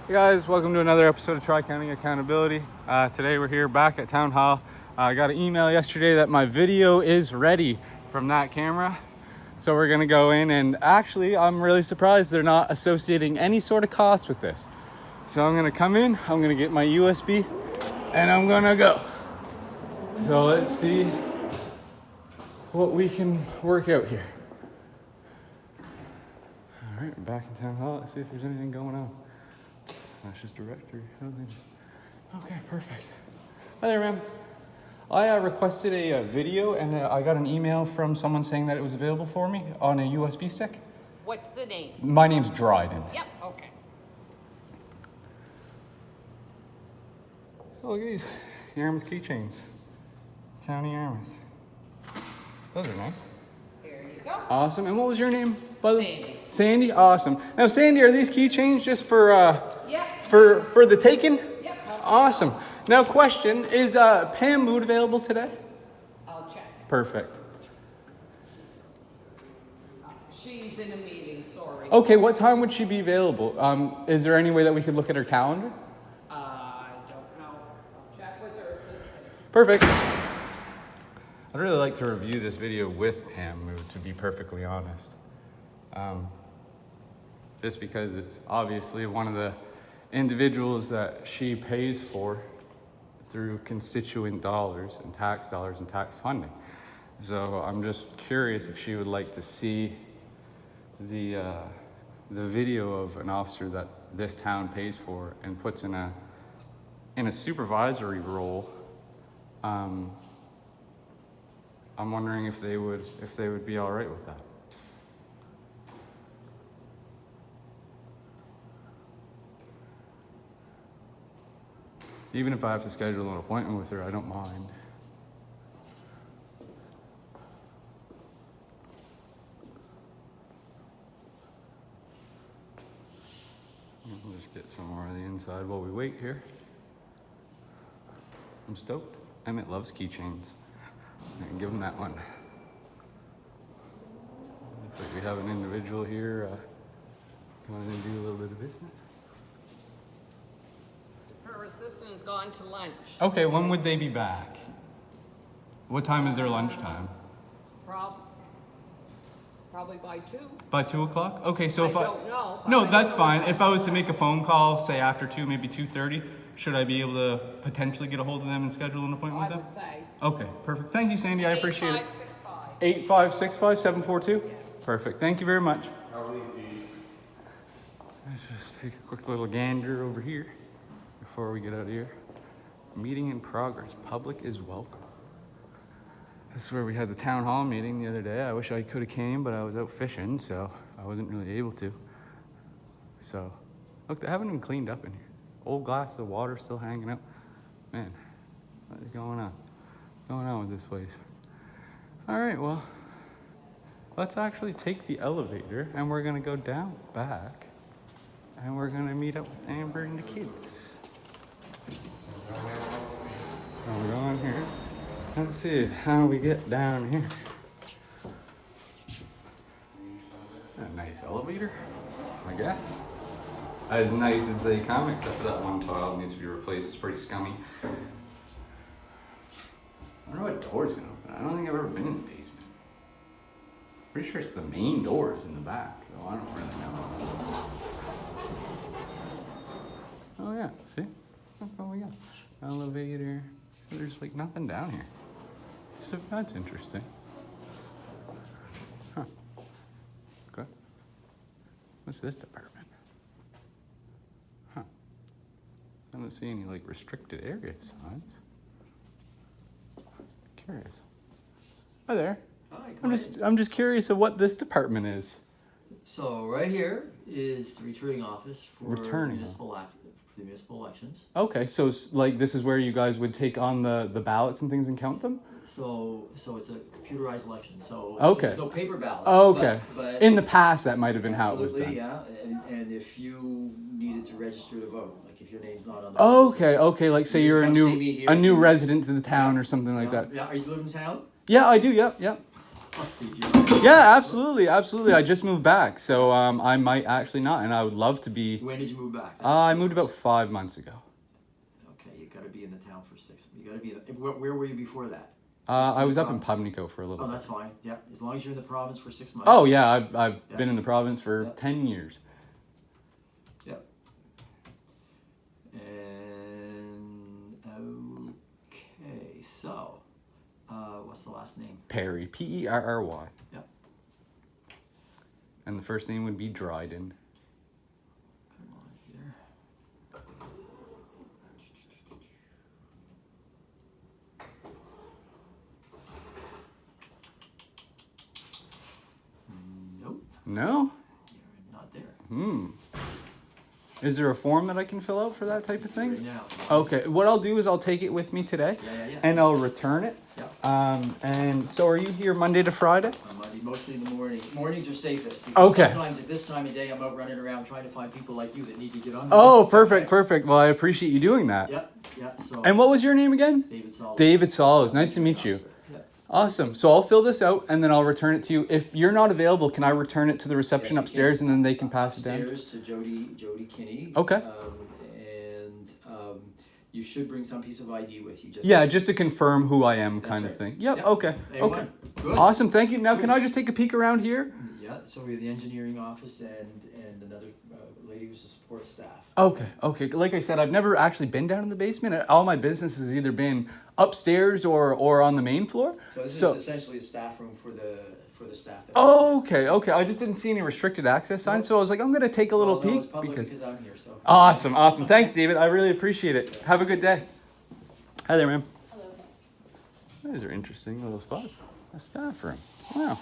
Hey guys, welcome to another episode of Tri-County Accountability. Today we're here back at Town Hall. I got an email yesterday that my video is ready from that camera. So we're gonna go in, and actually I'm really surprised they're not associating any sort of cost with this. So I'm gonna come in, I'm gonna get my USB, and I'm gonna go. So let's see what we can work out here. All right, we're back in Town Hall. Let's see if there's anything going on. That's just directory. Okay, perfect. Hi there, ma'am. I requested a video, and I got an email from someone saying that it was available for me on a USB stick. What's the name? My name's Dryden. Yep, okay. Oh, look at these Yarmouth keychains. County Yarmouth. Those are nice. Here you go. Awesome. And what was your name, by the way? Sandy. Sandy. Awesome. Now, Sandy, are these keychains just for Yep. for the taking? Yep. Awesome. Now, question: is Pam Mood available today? I'll check. Perfect. She's in a meeting, sorry. Okay, what time would she be available? Is there any way that we could look at her calendar? I don't know. I'll check with her assistant. Perfect. I'd really like to review this video with Pam Mood, to be perfectly honest. Just because it's obviously one of the individuals that she pays for through constituent dollars and tax funding. So I'm just curious if she would like to see the video of an officer that this town pays for and puts in a supervisory role. I'm wondering if they would be all right with that. Even if I have to schedule an appointment with her, I don't mind. We'll just get some more on the inside while we wait here. I'm stoked. Emmett loves keychains. I can give him that one. Looks like we have an individual here wanting to do a little bit of business. Her assistant has gone to lunch. Okay, when would they be back? What time is their lunchtime? Probably by 2. By 2 o'clock? Okay, so if I don't know. No, that's fine. If I was to make a phone call, say after 2, maybe 2:30, should I be able to potentially get a hold of them and schedule an appointment I with them? would say. Okay, perfect. Thank you, Sandy. I appreciate it. 8565. 8565-742? Yes. Perfect. Thank you very much. Let's just take a quick little gander over here before we get out of here. Meeting in progress. Public is welcome. This is where we had the town hall meeting the other day. I wish I could have came, but I was out fishing, so I wasn't really able to. So, look, they haven't even cleaned up in here. Old glass of water still hanging out. Man, what is going on? What's going on with this place? All right, well, let's actually take the elevator, and we're gonna go down back, and we're gonna meet up with Amber and the kids. So we're going here. Let's see how we get down here. A nice elevator, I guess. As nice as they come, except for that one tile that needs to be replaced. It's pretty scummy. I wonder what door's gonna open. I don't think I've ever been in the basement. Pretty sure it's the main doors in the back, though I don't really know. Oh yeah, see? Look what we got. Elevator. There's like nothing down here. So that's interesting. Huh. Okay. What's this department? Huh. I don't see any like restricted area signs. Curious. Hi there. Hi, I'm just curious of what this department is. So right here is the returning office for Returning. the municipal elections. Okay, so like this is where you guys would take on the ballots and things and count them? So it's a computerized election. So Okay. there's no paper ballots. Okay. But In the past, that might have been how it was done. absolutely, yeah. And if you needed to register to vote, like if your name's not on the Okay, okay. Like say You you're come see me here. a new resident to the town or something like that. Yeah. Are you living in town? Yeah, I do. Yep, yep. I'll see if you're Yeah, absolutely, absolutely. I just moved back, so I might actually not, and I would love to be. When did you move back? That's the I first moved about question. 5 months ago. Okay, you gotta be in the town for 6. You gotta be. Where were you before that? I was up in Pubnico for a little Oh, bit. that's fine. Yeah, as long as you're in the province for 6 months. Oh yeah, I've Yeah. been in the province for Yeah. 10 years. Yep. And okay, so what's the last name? Perry, Perry. Yep. And the first name would be Dryden. Come on here. Nope, No? you're not there. Is there a form that I can fill out for that type of Right thing? now. Okay, what I'll do is I'll take it with me today, Yeah. and I'll return it. Yeah. And so are you here Monday to Friday? Mostly in the morning. Mornings are safest. Okay. Sometimes at this time of day, I'm out running around trying to find people like you that need to get on. Oh, this. perfect. Well, I appreciate you doing that. Yeah. So. And what was your name again? It's David Solis. David Solis. Nice to meet you. Yeah. Awesome. So I'll fill this out and then I'll return it to you. If you're not available, can I return it to the reception Yes, you upstairs can. and then they can pass it down? Upstairs to Jody Kinney. Okay. And you should bring some piece of ID with you. Just to confirm who I am, kind of right. thing. Yep. Yep. Okay. A1. Okay. Good. Awesome. Thank you. Now, can I just take a peek around here? Yeah. So we have the engineering office and another lady who's the support staff. Okay. Like I said, I've never actually been down in the basement. All my business has either been upstairs or on the main floor. So this is essentially a staff room for the staff. That Okay. I just didn't see any restricted access signs, so I was like, I'm gonna take a little Well, no, peek it's public because I'm here. So. Awesome. Thanks, David. I really appreciate it. Have a good day. Hi there, ma'am. Hello. These are interesting little spots. A staff room. Wow.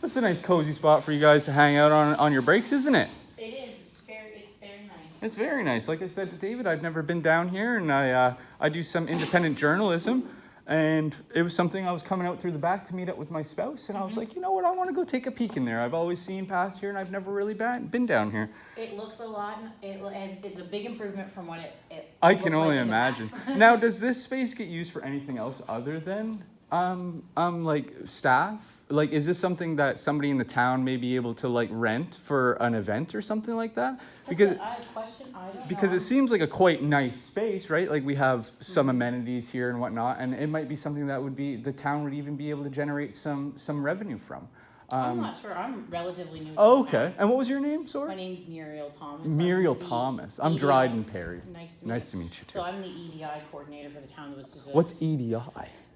That's a nice cozy spot for you guys to hang out on your breaks, isn't it? It is. It's very nice. It's very nice. Like I said to David, I've never been down here, and I do some independent journalism, and it was something I was coming out through the back to meet up with my spouse, and I was like, you know what, I want to go take a peek in there. I've always seen past here, and I've never really been down here. It looks a lot. It's a big improvement from what it I looked can like only in the imagine. past. Now, does this space get used for anything else other than like staff? Like, is this something that somebody in the town may be able to like rent for an event or something like that? Because I question. I don't because know. it seems like a quite nice space, right? Like we have some amenities here and whatnot, and it might be something that would be the town would even be able to generate some revenue from. I'm not sure. I'm relatively new. To Okay. town. And what was your name? My Sorry. name's Muriel Thomas. Muriel I'm the Thomas. I'm EDI. Dryden Perry. Nice to meet you. you too. So I'm the EDI coordinator for the town, which is a What's EDI?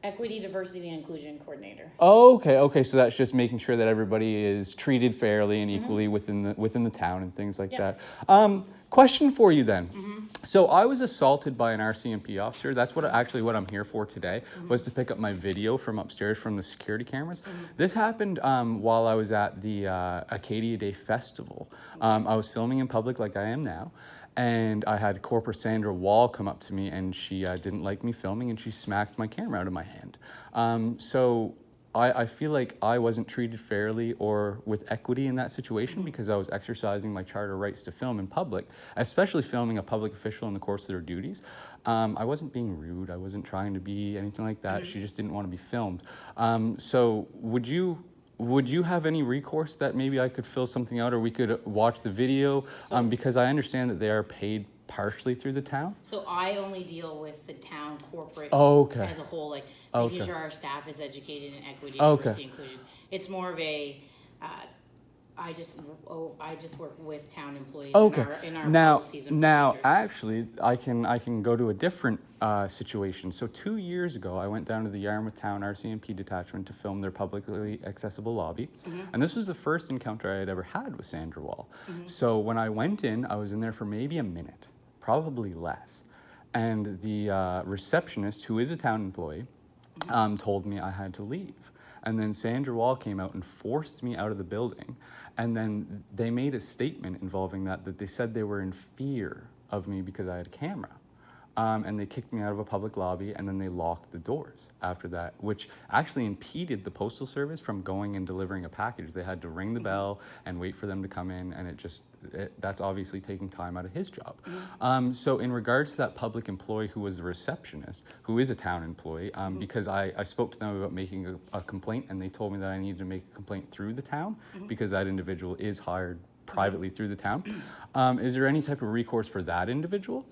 Equity, Diversity, and Inclusion coordinator. Okay. So that's just making sure that everybody is treated fairly and equally within the town and things like Yep. that. Question for you then. So I was assaulted by an RCMP officer. That's what I'm here for today, was to pick up my video from upstairs from the security cameras. This happened while I was at the Acadia Day Festival. I was filming in public like I am now. And I had Corporal Sandra Wall come up to me, and she didn't like me filming, and she smacked my camera out of my hand. So I feel like I wasn't treated fairly or with equity in that situation because I was exercising my charter rights to film in public, especially filming a public official in the course of their duties. I wasn't being rude. I wasn't trying to be anything like that. She just didn't want to be filmed. So would you have any recourse that maybe I could fill something out, or we could watch the video? Because I understand that they are paid partially through the town. So I only deal with the town corporate Okay. as a whole, like Okay. making sure our staff is educated in equity, Okay. diversity, inclusion. It's more of a, I just work with town employees Okay. in our Now, policies and now, procedures. actually, I can go to a different situation. So 2 years ago, I went down to the Yarmouth Town RCMP detachment to film their publicly accessible lobby, and this was the first encounter I had ever had with Sandra Wall. So when I went in, I was in there for maybe a minute, probably less, and the receptionist, who is a town employee, told me I had to leave. And then Sandra Wall came out and forced me out of the building. And then they made a statement involving that they said they were in fear of me because I had a camera. and they kicked me out of a public lobby, and then they locked the doors after that, which actually impeded the postal service from going and delivering a package. They had to ring the bell and wait for them to come in, and that's obviously taking time out of his job. So in regards to that public employee who was the receptionist, who is a town employee, because I spoke to them about making a complaint, and they told me that I needed to make a complaint through the town because that individual is hired privately through the town. Is there any type of recourse for that individual?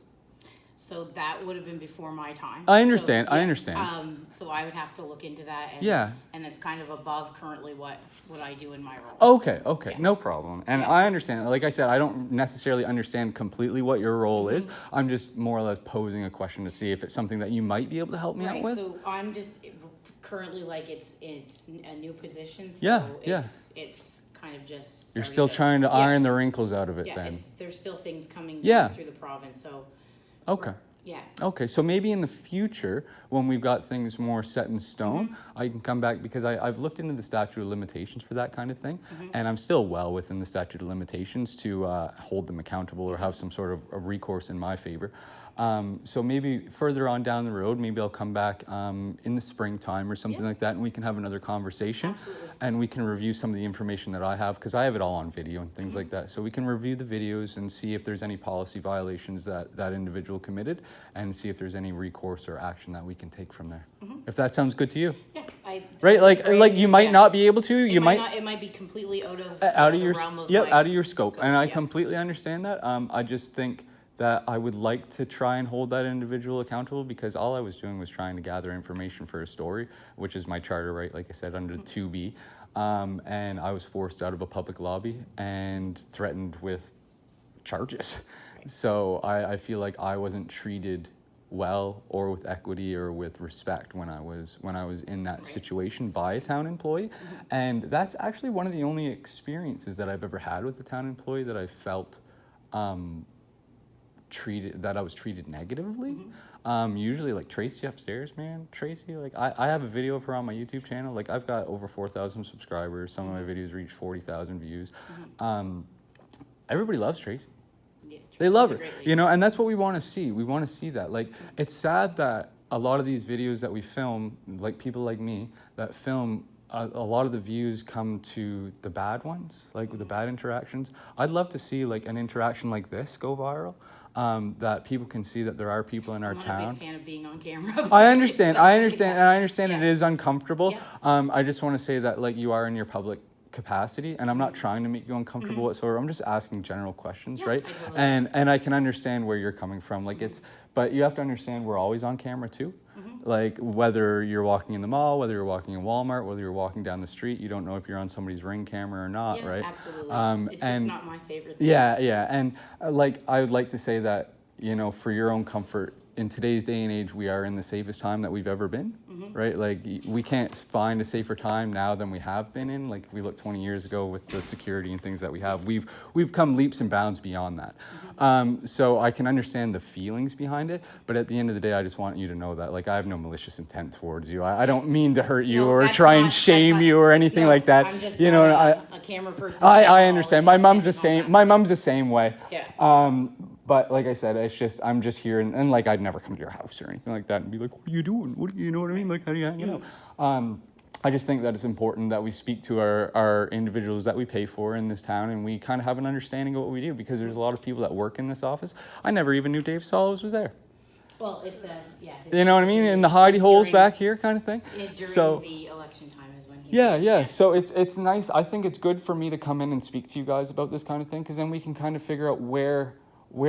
So that would have been before my time. I understand. So, I understand. So I would have to look into that. And, Yeah. And it's kind of above currently what I do in my role. Okay, Yeah. no problem. And Yeah. I understand. Like I said, I don't necessarily understand completely what your role is. I'm just more or less posing a question to see if it's something that you might be able to help me out Right. with. So I'm just currently like it's a new position. So Yeah, yeah. It's kind of just. You're starting still trying to yeah. iron the wrinkles out of it Yeah. then. There's still things coming Yeah. down through the province. So. Okay. Yeah. Okay, so maybe in the future, when we've got things more set in stone, I can come back because I've looked into the statute of limitations for that kind of thing, and I'm still well within the statute of limitations to hold them accountable or have some sort of a recourse in my favor. So maybe further on down the road, maybe I'll come back in the springtime or something like that, and we can have another conversation. Absolutely. And we can review some of the information that I have, because I have it all on video and things like that. So we can review the videos and see if there's any policy violations that that individual committed, and see if there's any recourse or action that we can take from there. If that sounds good to you. Yeah. Right, like you might yeah. not be able to, you might It might be completely out of your the realm of yep, my out of your scope, and I yeah. completely understand that. I just think that I would like to try and hold that individual accountable, because all I was doing was trying to gather information for a story, which is my charter right, like I said, under 2B, and I was forced out of a public lobby and threatened with charges. So I feel like I wasn't treated well or with equity or with respect when I was in that situation by a town employee. And that's actually one of the only experiences that I've ever had with a town employee that I felt I was treated negatively. Usually like Tracy upstairs, man. Tracy, like I have a video of her on my YouTube channel. Like I've got over 4,000 subscribers. Some of my videos reach 40,000 views. Everybody loves Tracy. Yeah, They love her, great lady. you know, and that's what we want to see. We want to see that. Like, it's sad that a lot of these videos that we film, like people like me that film, a lot of the views come to the bad ones, like the bad interactions. I'd love to see like an interaction like this go viral, that people can see that there are people in our I'm not a town. big fan of being on camera. I understand, So, and I understand Yeah. it is uncomfortable. Yeah. I just want to say that like you are in your public capacity, and I'm not trying to make you uncomfortable whatsoever. I'm just asking general questions, Yeah, right? I totally And I can understand where you're coming from. Like but you have to understand we're always on camera too. Like whether you're walking in the mall, whether you're walking in Walmart, whether you're walking down the street, you don't know if you're on somebody's Ring camera or not, Yeah, right? absolutely. It's just not my favorite thing. Yeah, and like I would like to say that, you know, for your own comfort, in today's day and age, we are in the safest time that we've ever been, right? Like we can't find a safer time now than we have been in. Like if we look 20 years ago with the security and things that we have, we've come leaps and bounds beyond that. So I can understand the feelings behind it, but at the end of the day, I just want you to know that like I have no malicious intent towards you. I don't mean to hurt you No, or that's try and not- shame that's you not- or anything no, like that. I'm just you not know, a camera person. I understand. My mom's the and all same. that My stuff. mom's the same way. Yeah. But like I said, it's just I'm just here, and like I'd never come to your house or anything like that and be like, "What are you doing? You know what I mean? Like, how do you hang out?" I just think that it's important that we speak to our individuals that we pay for in this town, and we kind of have an understanding of what we do, because there's a lot of people that work in this office. I never even knew Dave Solos was there. Well, it's yeah. You know what I mean? In the hidey holes back here, kind of thing. During So. the election time is when he. Yeah. So it's nice. I think it's good for me to come in and speak to you guys about this kind of thing, because then we can kind of figure out where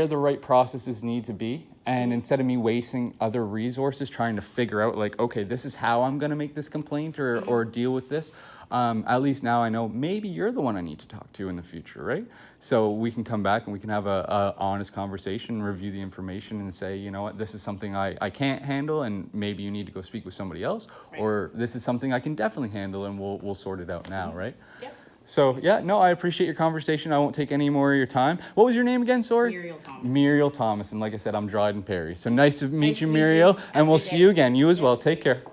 the right processes need to be. And instead of me wasting other resources trying to figure out like, okay, this is how I'm going to make this complaint or deal with this. At least now I know maybe you're the one I need to talk to in the future, right? So we can come back and we can have a honest conversation, review the information and say, you know what, this is something I can't handle, and maybe you need to go speak with somebody else, Right. or this is something I can definitely handle, and we'll sort it out now, right? Yep. So yeah, no, I appreciate your conversation. I won't take any more of your time. What was your name again, sorry? Muriel Thomas. Muriel Thomas, and like I said, I'm Dryden Perry. So nice to meet Nice you, to meet you. Muriel, Have and a we'll good see day. you again. You as well. Take care.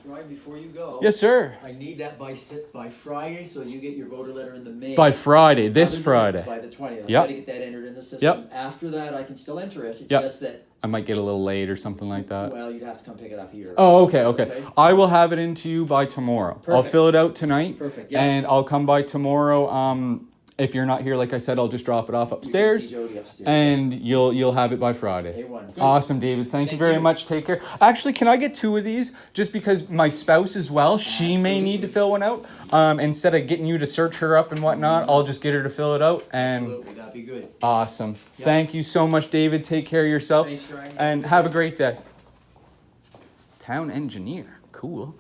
Right before before you go. Yes, sir. I need that by Friday, so you get your voter letter in the mail. By Friday, this Other than Friday. By the 20th. Yep. I gotta get that entered in the system. Yep. After that, I can still enter it. It's Yep. just that, I might get a little late or something like that. well, you'd have to come pick it up here. Oh, okay. Okay. I will have it into you by tomorrow. I'll Perfect. fill it out tonight. Perfect, yeah. And I'll come by tomorrow. If you're not here, like I said, I'll just drop it off You can upstairs. see Jody upstairs. And you'll have it by Friday. A1. Good. Awesome, David. Thank you very much. Take care. Actually, can I get 2 of these? Just because my spouse as well, she may need to fill one out. Instead of getting you to search her up and whatnot, I'll just get her to fill it out. And Absolutely, that'd be good. awesome. Yeah. Thank you so much, David. Take care of yourself. Thanks, Ryan. And have a great day. Town engineer. Cool.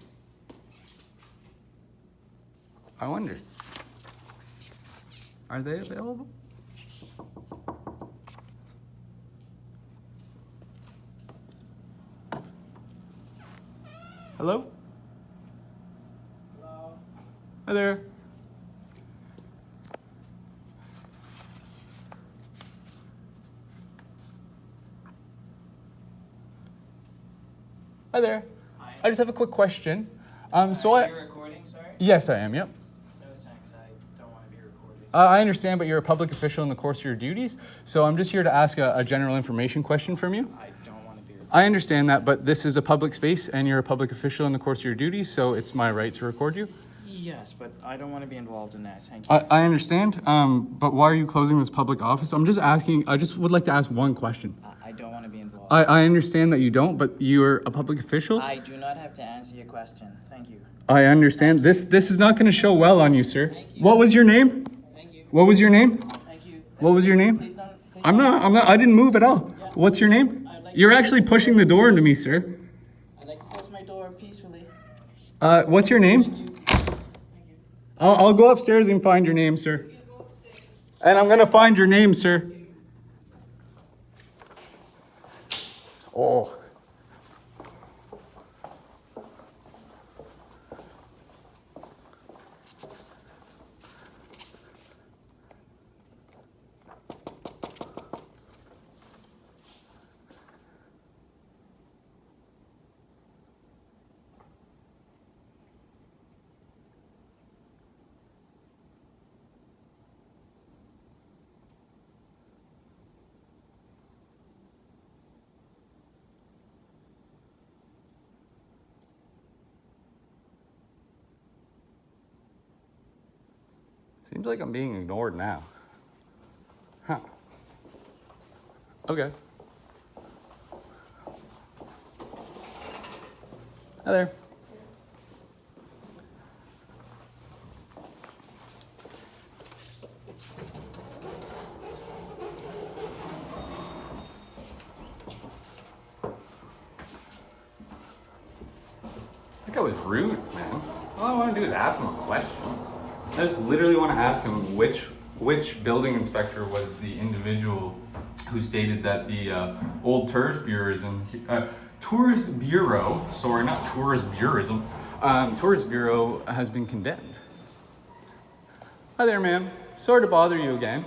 I wonder. Are they available? Hello? Hello? Hi there. Hi there. Hi. I just have a quick question. Are you recording, sorry? Yes, I am. Yep. No thanks, I don't want to be recorded. I understand, but you're a public official in the course of your duties, so I'm just here to ask a general information question from you. I don't want to be recorded. I understand that, but this is a public space, and you're a public official in the course of your duties, so it's my right to record you. Yes, but I don't want to be involved in that, thank you. I understand, but why are you closing this public office? I'm just asking, I just would like to ask one question. I don't want to be involved. I understand that you don't, but you're a public official? I do not have to answer your question, thank you. I understand. This is not going to show well on you, sir. Thank you. What was your name? Thank you, What was your name? thank you. What was your name? Please don't, please I'm not, I didn't move at all. What's your name? You're actually pushing the door into me, sir. I'd like to close my door peacefully. What's your name? Thank you. I'll go upstairs and find your name, sir. And I'm gonna find your name, sir. Oh. Seems like I'm being ignored now. Huh. Okay. Hi there. I think I was rude, man. All I want to do is ask him a question. I just literally want to ask him which building inspector was the individual who stated that the old tourist bureau, tourist bureau has been condemned. Hi there, ma'am. Sorry to bother you again.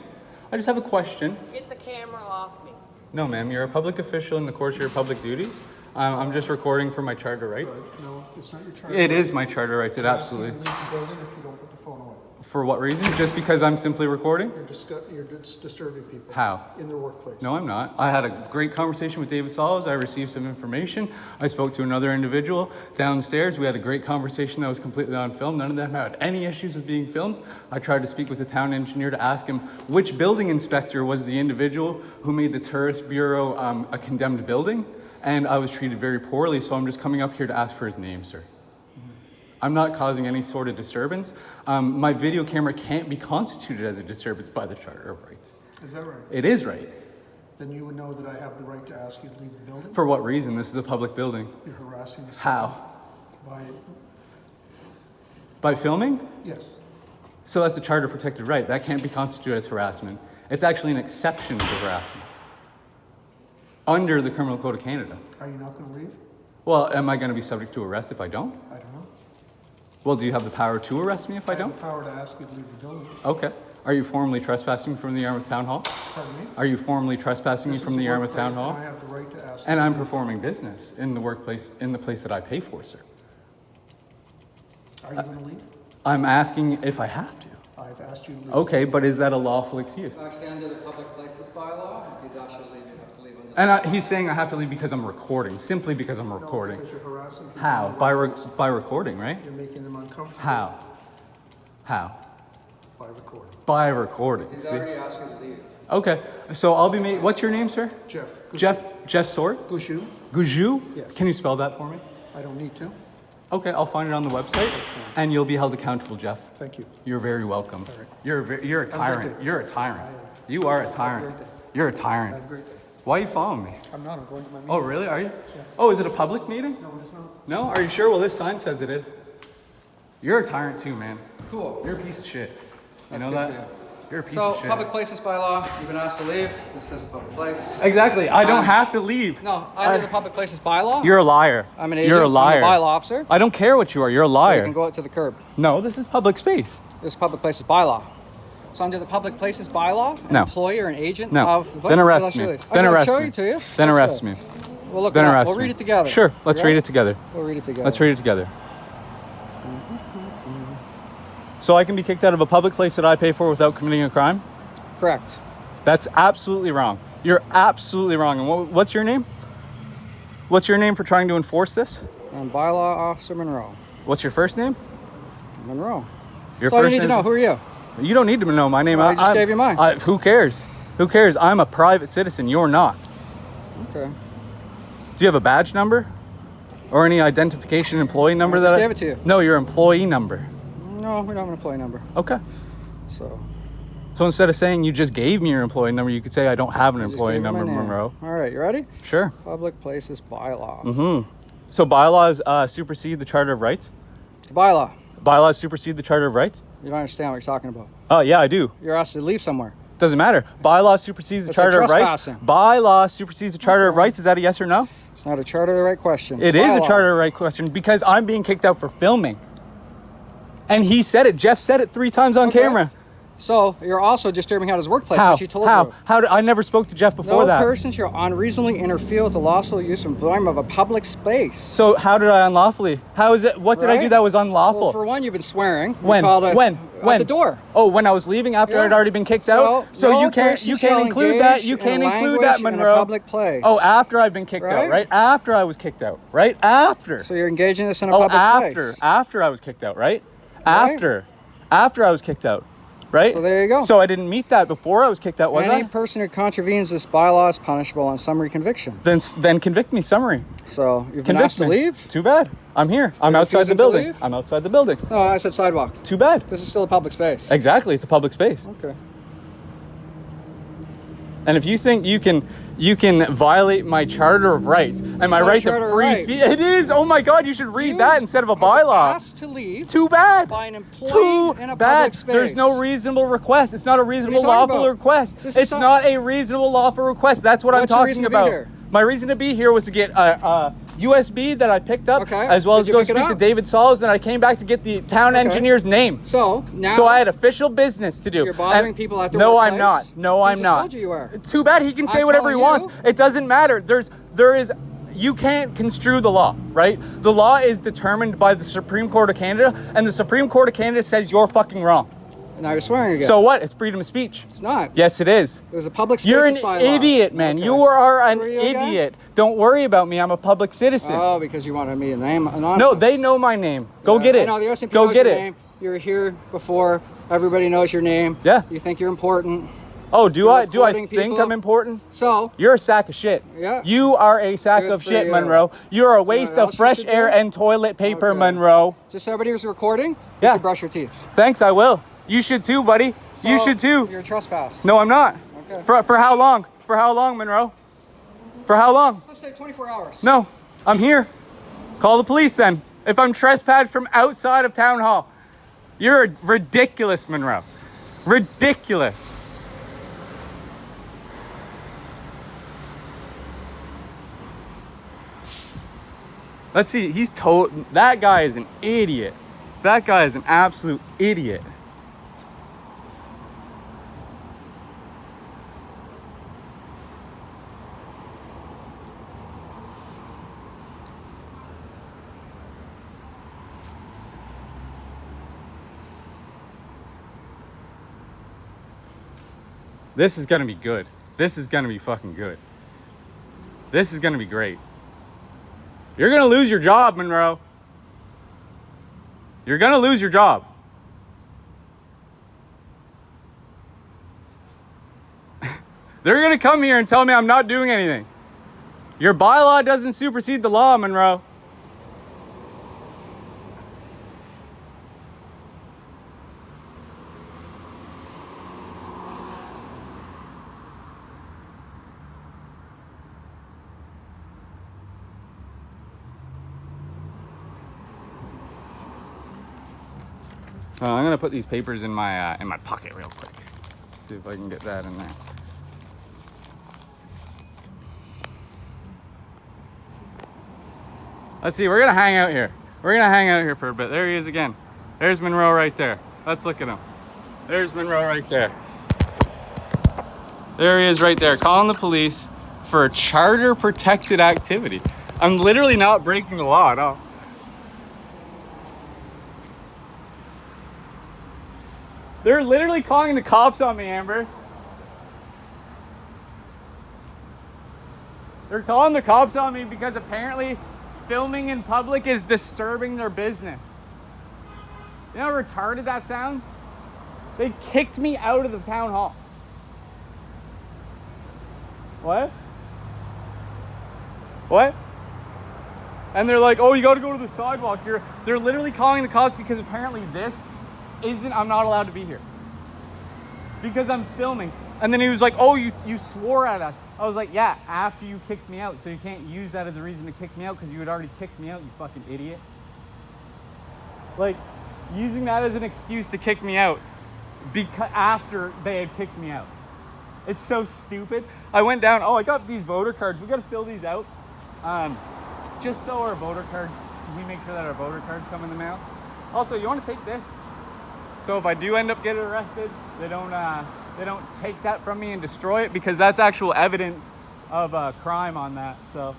I just have a question. Get the camera off me. No, ma'am, you're a public official in the course of your public duties. I'm just recording for my charter right. No, it's not your charter. It is my charter rights, it absolutely. Leave the building if you don't put the phone away. For what reason? Just because I'm simply recording? You're just disturbing people. How? In their workplace. No, I'm not. I had a great conversation with David Solos. I received some information. I spoke to another individual downstairs. We had a great conversation that was completely on film. None of them had any issues with being filmed. I tried to speak with the town engineer to ask him which building inspector was the individual who made the tourist bureau a condemned building. And I was treated very poorly, so I'm just coming up here to ask for his name, sir. I'm not causing any sort of disturbance. My video camera can't be constituted as a disturbance by the Charter of Rights. Is that right? It is right. Then you would know that I have the right to ask you to leave the building? For what reason? This is a public building. You're harassing the staff. How? By, By filming? yes. So that's a charter protected right. That can't be constituted as harassment. It's actually an exception to harassment under the Criminal Code of Canada. Are you not going to leave? Well, am I going to be subject to arrest if I don't? I don't know. Well, do you have the power to arrest me if I have don't? the power to ask you to leave the building. Okay. Are you formally trespassing from the Yarmouth Town Hall? Pardon me? Are you formally trespassing me This from is the a Yarmouth Town workplace, Hall? and I have the right to ask And you I'm to leave. performing business in the workplace, in the place that I pay for, sir. Are you gonna leave? I'm asking if I have to. I've asked you to leave. Okay, but is that a lawful excuse? Actually, under the public places bylaw, if he's asked you to leave, you have to leave under. And he's saying I have to leave because I'm recording, simply because I'm No, recording. because you're harassing people. How? By recording, right? You're making them uncomfortable. How? How? By recording. By recording. He's See? already asked you to leave. Okay, so I'll be made. What's your name, sir? Jeff. Jeff Sword? Gushu? Gujou? Yes. Can you spell that for me? I don't need to. Okay, I'll find it on the website. That's fine. And you'll be held accountable, Jeff. Thank you. You're very welcome. All right. You're a a great tyrant. day. You're a tyrant. I am. You are a Have a tyrant. great day. You're a Have a tyrant. great day. Why are you following me? I'm not. I'm going to my meeting. Oh, really? Are you? Yeah. Oh, is it a public meeting? No, it's not. No? Are you sure? Well, this sign says it is. You're a tyrant too, man. Cool. You're a piece of shit. You That's know good that? for you. You're a piece So, of shit. public places bylaw, you've been asked to leave. This is a public place. Exactly. I don't have to leave. No, under the public places bylaw. You're a liar. I'm an agent. You're a liar. I'm a bylaw officer. I don't care what you are. You're a So liar. you can go out to the curb. No, this is public space. This is public places bylaw. So under the public places bylaw, an No. employee or an agent No. of Then arrest I'll show me. you. Then I'll arrest show me. you to you. Then I'll arrest show you. me. We'll look Then it up. arrest We'll me. read it together. Sure. Let's You read ready? it together. We'll read it together. Let's read it together. So I can be kicked out of a public place that I pay for without committing a crime? Correct. That's absolutely wrong. You're absolutely wrong. And what's your name? What's your name for trying to enforce this? I'm bylaw officer Monroe. What's your first name? Monroe. Your That's all you first need to name? know. Who are you? You don't need to know my name. Well, I just gave you mine. Who cares? Who cares? I'm a private citizen. You're not. Okay. Do you have a badge number? Or any identification employee number I that just gave it to you. No, your employee number. No, we don't have an employee number. Okay. So So instead of saying you just gave me your employee number, you could say I don't have an I just employee gave you my number, name. Monroe. All right, you ready? Sure. Public places bylaw. So bylaws supersede the Charter of Rights? The bylaw. Bylaws supersede the Charter of Rights? You don't understand what you're talking about. Oh, yeah, I do. You're asked to leave somewhere. Doesn't matter. Bylaw supersedes the That's like Charter of Rights. trespassing. Bylaw supersedes the Charter of Rights. Is that a yes or no? It's not a charter of the right question. It It's is a bylaw. Charter of Right question because I'm being kicked out for filming. And he said it. Jeff said it 3 times on Okay. camera. So you're also disturbing out his workplace, How? which he told How? you. How? I never spoke to Jeff before No that. person shall unreasonably interfere with the lawful use and employment of a public space. So how did I unlawfully? How is it? What did I do Right? that was unlawful? Well, for one, you've been swearing. You When? called us When? At the door. Oh, when I was leaving after Yeah. I'd already been kicked So, out. So no you can't person you shall can't include engage that. You in can't include language that, in a Monroe. public place. Oh, after I've been kicked out, Right? right? After I was kicked out, right? After. So you're engaging this in a Oh, public after place. after I was kicked out, right? Right. After I was kicked out, right? So there you go. So I didn't meet that before I was kicked out, was Any I? person who contravenes this bylaw is punishable on summary conviction. Then convict me, summary. So you've been Convict asked to me. leave? Too bad. I'm here. I'm You're outside the refusing to building. leave? I'm outside the building. No, I said sidewalk. Too bad. This is still a public space. Exactly. It's a public space. Okay. And if you think you can violate my Charter of Rights and my not a right to Charter of free Rights. speech, it is. Oh my God! You should read You that instead of a are bylaw. asked to leave Too bad. by an employee Too in a bad. public space. There's no reasonable request. It's not a reasonable talking lawful about? request. This is It's so- not a reasonable lawful request. That's what I'm What's your talking reason to be about. here? My reason to be here was to get a USB that I picked up, Okay. as well Did as you go pick it speak to up? David Sols, and I came back to get the town Okay. engineer's name. So now So I had official business to do. you're bothering And- people at their No, workplace? I'm not. No, He I'm just not. told you you are. Too bad. He can say I'm whatever he telling wants. you. It doesn't matter. There is. You can't construe the law, right? The law is determined by the Supreme Court of Canada, and the Supreme Court of Canada says you're fucking wrong. Now you're swearing again. So what? It's freedom of speech. it's not. Yes, it is. There's a public spaces You're an bylaw. idiot, man. Okay. You are an Who are you again? idiot. Don't worry about me. I'm a public citizen. Oh, because you wanted me a name anonymous. No, they know my name. Go Yeah, get I it. know the OCP Go knows get your it. name. You were here before. Everybody knows your name. Yeah. You think you're important. Oh, do You're I recording think people. I'm important? So You're a sack of shit. Yeah. You are a sack Good of for shit, you. Monroe. You're a waste what of else you fresh should air do? and toilet paper, Okay. Monroe. just so everybody who's recording, you Yeah. should brush your teeth. Thanks, I will. You should too, buddy. You So, should too. You're trespassed. No, I'm not. Okay. For how long? For how long, Monroe? For how long? Let's say 24 hours. No, I'm here. Call the police then. If I'm trespassed from outside of town hall. You're ridiculous, Monroe. Ridiculous. Let's see. That guy is an idiot. That guy is an absolute idiot. This is gonna be good. This is gonna be fucking good. This is gonna be great. You're gonna lose your job, Monroe. You're gonna lose your job. They're gonna come here and tell me I'm not doing anything. Your bylaw doesn't supersede the law, Monroe. I'm gonna put these papers in my pocket real quick. See if I can get that in there. Let's see, we're gonna hang out here. We're gonna hang out here for a bit. There he is again. There's Monroe right there. Let's look at him. There's Monroe right there. There he is right there, calling the police for a charter protected activity. I'm literally not breaking the law at all. They're literally calling the cops on me, Amber. They're calling the cops on me because apparently filming in public is disturbing their business. You know how retarded that sounds? They kicked me out of the town hall. What? What? And they're like, oh, you gotta go to the sidewalk. They're literally calling the cops because apparently I'm not allowed to be here. Because I'm filming. And then he was like, oh, you swore at us. I was like, yeah, after you kicked me out. So you can't use that as a reason to kick me out because you had already kicked me out, you fucking idiot. Like, using that as an excuse to kick me out because after they had kicked me out. It's so stupid. I went down, I got these voter cards. We gotta fill these out. Just so our voter cards, we make sure that our voter cards come in the mail. Also, you wanna take this? So if I do end up getting arrested, they don't take that from me and destroy it because that's actual evidence of a crime on that. So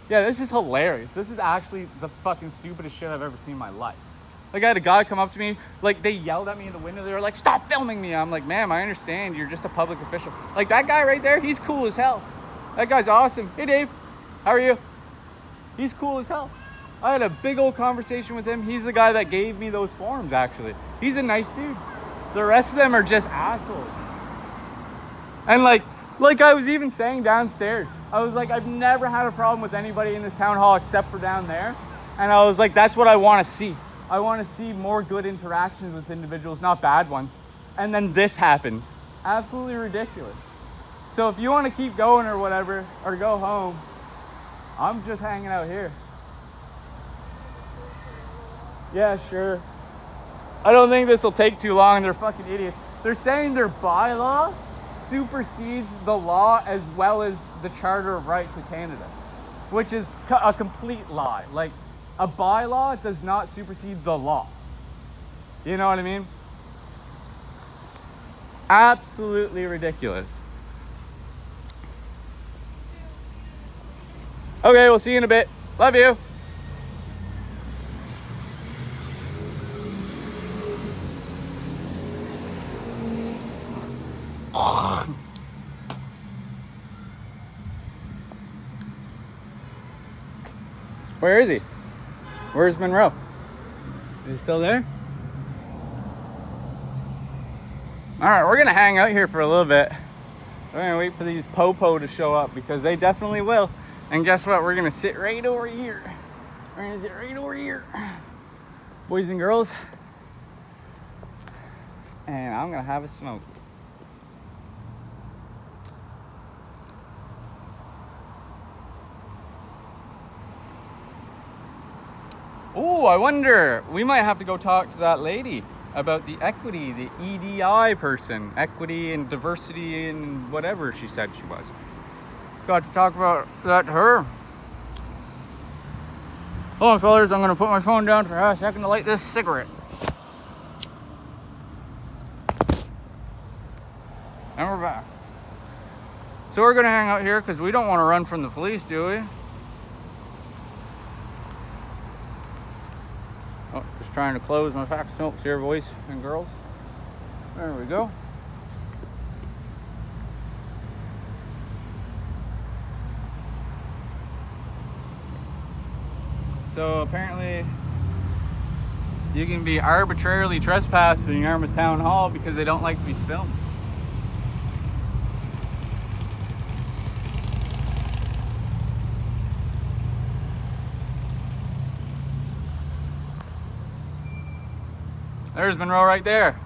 yeah, this is hilarious. This is actually the fucking stupidest shit I've ever seen in my life. Like I had a guy come up to me, like they yelled at me in the window. They were like, stop filming me. I'm like, ma'am, I understand. You're just a public official. Like that guy right there, he's cool as hell. That guy's awesome. Hey Dave, how are you? He's cool as hell. I had a big old conversation with him. He's the guy that gave me those forms, actually. He's a nice dude. The rest of them are just assholes. And like I was even saying downstairs, I was like, I've never had a problem with anybody in this town hall except for down there. And I was like, that's what I want to see. I want to see more good interactions with individuals, not bad ones. And then this happens. Absolutely ridiculous. So if you want to keep going or whatever, or go home, I'm just hanging out here. Yeah, sure. I don't think this will take too long. They're fucking idiots. They're saying their bylaw supersedes the law as well as the Charter of Rights of Canada, which is a complete lie. Like, a bylaw does not supersede the law. You know what I mean? Absolutely ridiculous. Okay, we'll see you in a bit. Love you. Where is he? Where's Monroe? Is he still there? All right, we're gonna hang out here for a little bit. We're gonna wait for these po-po to show up because they definitely will. And guess what? We're gonna sit right over here. We're gonna sit right over here. Boys and girls. And I'm gonna have a smoke. Oh, I wonder, we might have to go talk to that lady about the equity, the EDI person, equity and diversity and whatever she said she was. Got to talk about that to her. Hold on, fellas, I'm gonna put my phone down for a second to light this cigarette. And we're back. So we're gonna hang out here because we don't want to run from the police, do we? Oh, just trying to close my fax notes here, boys and girls. There we go. So apparently you can be arbitrarily trespassed in Yarmouth Town Hall because they don't like to be filmed. There's Monroe right there.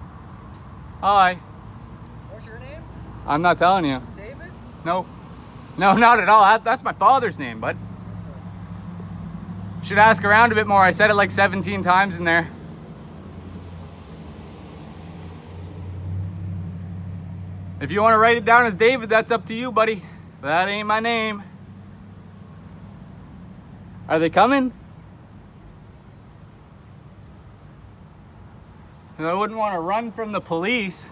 Hi. What's your name? I'm not telling you. David? No. No, not at all. That's my father's name, bud. Should ask around a bit more. I said it like 17 times in there. If you want to write it down as David, that's up to you, buddy. But that ain't my name. Are they coming? I wouldn't want to run from the police.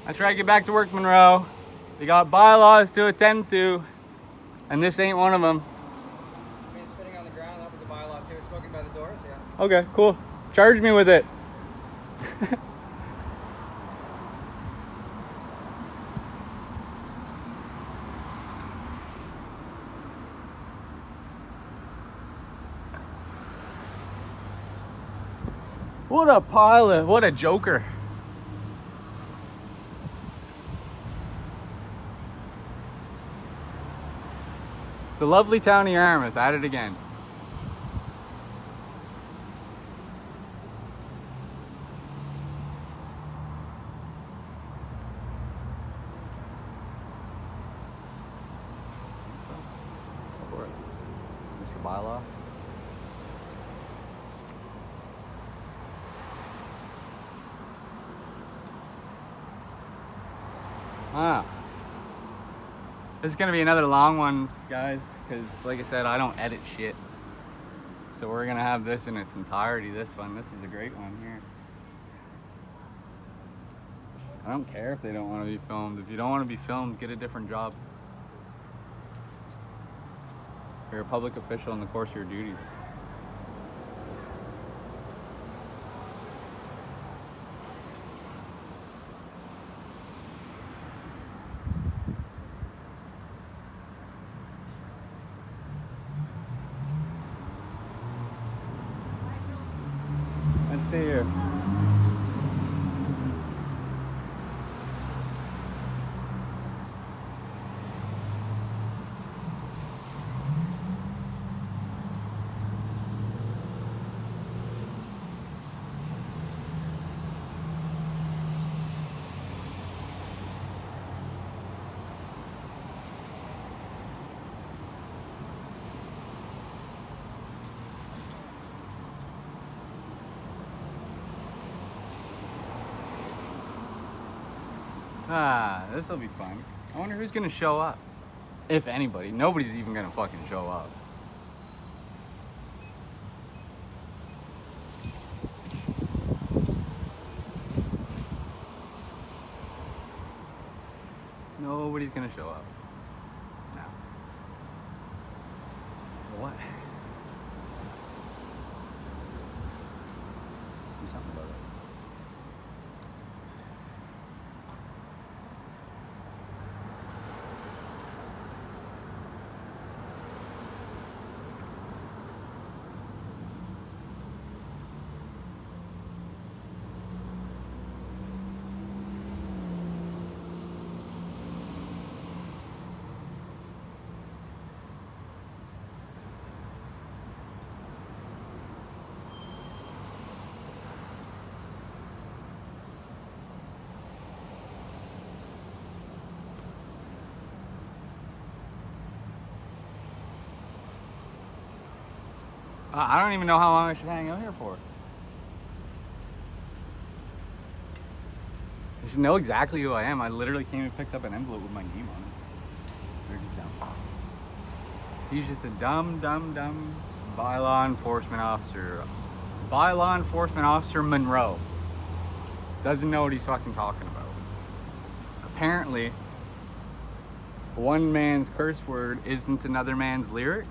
I try to get back to work, Monroe. You got bylaws to attend to, and this ain't one of them. I mean, spitting on the ground, that was a bylaw too. Smoking by the doors, yeah. Okay, cool. Charge me with it. What a pilot, what a joker. The lovely town of Yarmouth, at it again. Mr. Bylaw. This is gonna be another long one, guys, because like I said, I don't edit shit. So we're gonna have this in its entirety, this one. This is a great one here. I don't care if they don't want to be filmed. If you don't want to be filmed, get a different job. You're a public official in the course of your duties. Let's see here. This will be fun. I wonder who's gonna show up. If anybody. Nobody's even gonna fucking show up. Nobody's gonna show up. No. What? Do something about it. I don't even know how long I should hang out here for. You should know exactly who I am. I literally came and picked up an envelope with my name on it. They're just dumb. He's just a dumb bylaw enforcement officer. Bylaw enforcement officer Monroe. Doesn't know what he's fucking talking about. Apparently, one man's curse word isn't another man's lyric.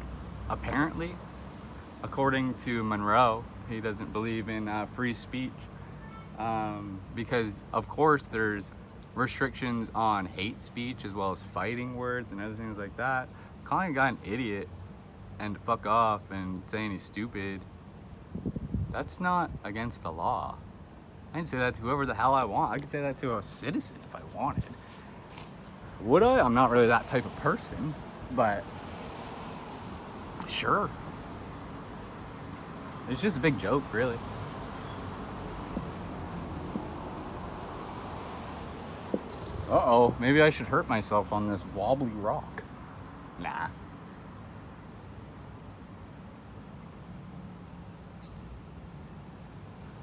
Apparently. According to Monroe, he doesn't believe in free speech because, of course, there's restrictions on hate speech as well as fighting words and other things like that. Calling a guy an idiot and to fuck off and saying he's stupid, that's not against the law. I can say that to whoever the hell I want. I could say that to a citizen if I wanted. Would I? I'm not really that type of person, but sure. It's just a big joke, really. Uh-oh, maybe I should hurt myself on this wobbly rock. Nah.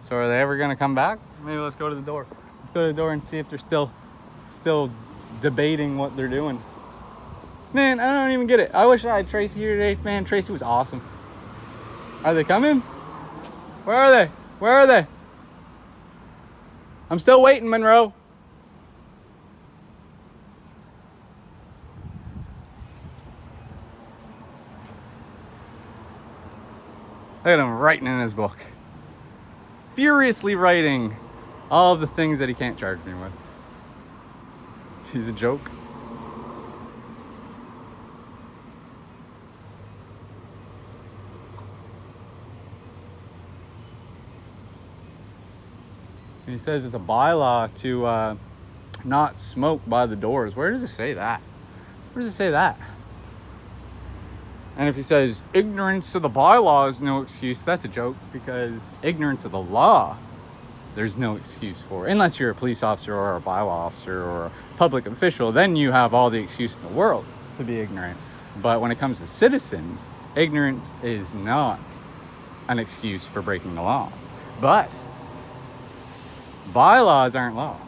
So are they ever gonna come back? Maybe let's go to the door. Let's go to the door and see if they're still debating what they're doing. Man, I don't even get it. I wish I had Tracy here today. Man, Tracy was awesome. Are they coming? Where are they? Where are they? I'm still waiting, Monroe. Look at him writing in his book. Furiously writing all of the things that he can't charge me with. He's a joke. He says it's a bylaw to not smoke by the doors. Where does it say that? Where does it say that? And if he says ignorance of the bylaw is no excuse, that's a joke, because ignorance of the law, there's no excuse for. Unless you're a police officer or a bylaw officer or a public official, then you have all the excuse in the world to be ignorant. But when it comes to citizens, ignorance is not an excuse for breaking the law. But bylaws aren't laws.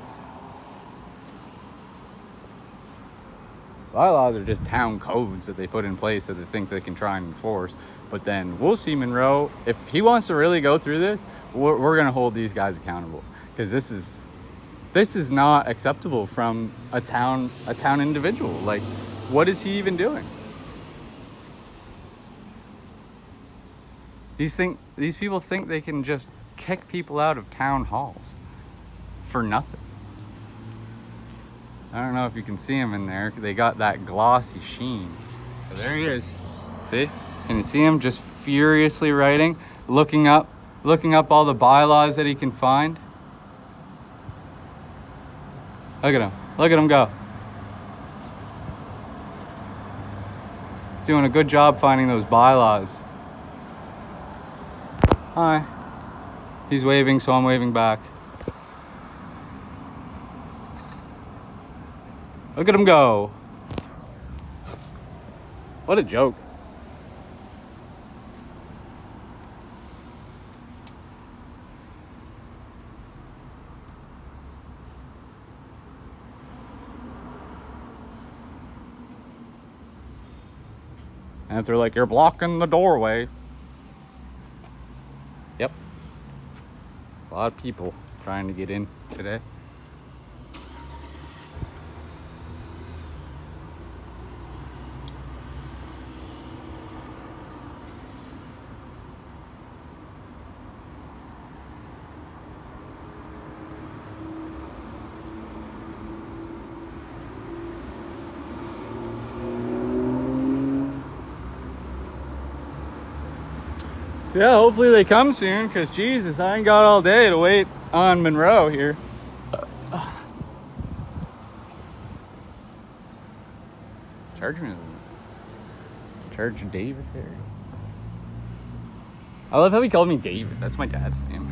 Bylaws are just town codes that they put in place that they think they can try and enforce. But then we'll see Monroe. If he wants to really go through this, we're going to hold these guys accountable. Because this is not acceptable from a town individual. Like, what is he even doing? These people think they can just kick people out of town halls for nothing. I don't know if you can see him in there. They got that glossy sheen. So there he is. See? Can you see him just furiously writing, looking up all the bylaws that he can find? Look at him. Look at him go. Doing a good job finding those bylaws. Hi. He's waving, so I'm waving back. Look at him go. What a joke. And if they're like, you're blocking the doorway. Yep. A lot of people trying to get in today. So yeah, hopefully they come soon, because Jesus, I ain't got all day to wait on Monroe here. Charging David there. I love how he called me David. That's my dad's name.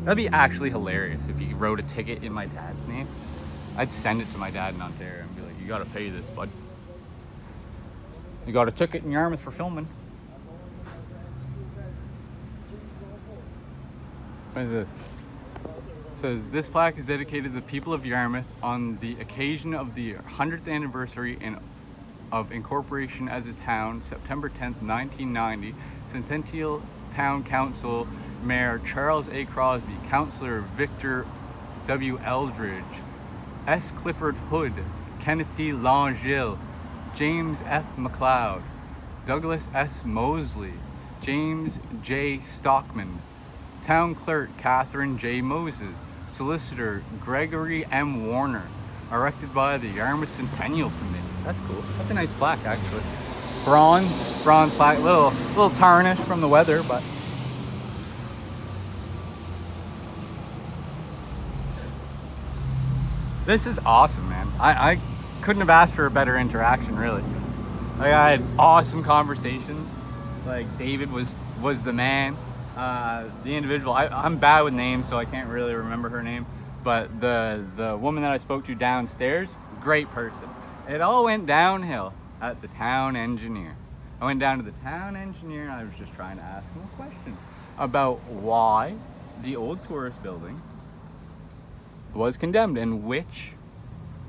That'd be actually hilarious if he wrote a ticket in my dad's name. I'd send it to my dad in Ontario and be like, you gotta pay this, bud. You got a ticket in Yarmouth for filming. What is this? It says, this plaque is dedicated to the people of Yarmouth on the occasion of the 100th anniversary of incorporation as a town, September 10th, 1990. Centennial Town Council Mayor Charles A. Crosby, Councillor Victor W. Eldridge, S. Clifford Hood, Kenneth T. Langille, James F. McLeod, Douglas S. Mosley, James J. Stockman, Town Clerk Catherine J. Moses, Solicitor Gregory M. Warner, erected by the Yarmouth Centennial Committee. That's cool. That's a nice plaque, actually. Bronze plaque. Little tarnished from the weather, but this is awesome, man. I couldn't have asked for a better interaction, really. Like, I had awesome conversations. Like, David was the man. The individual, I'm bad with names, so I can't really remember her name. But the woman that I spoke to downstairs, great person. It all went downhill at the town engineer. I went down to the town engineer and I was just trying to ask him a question about why the old tourist building was condemned and which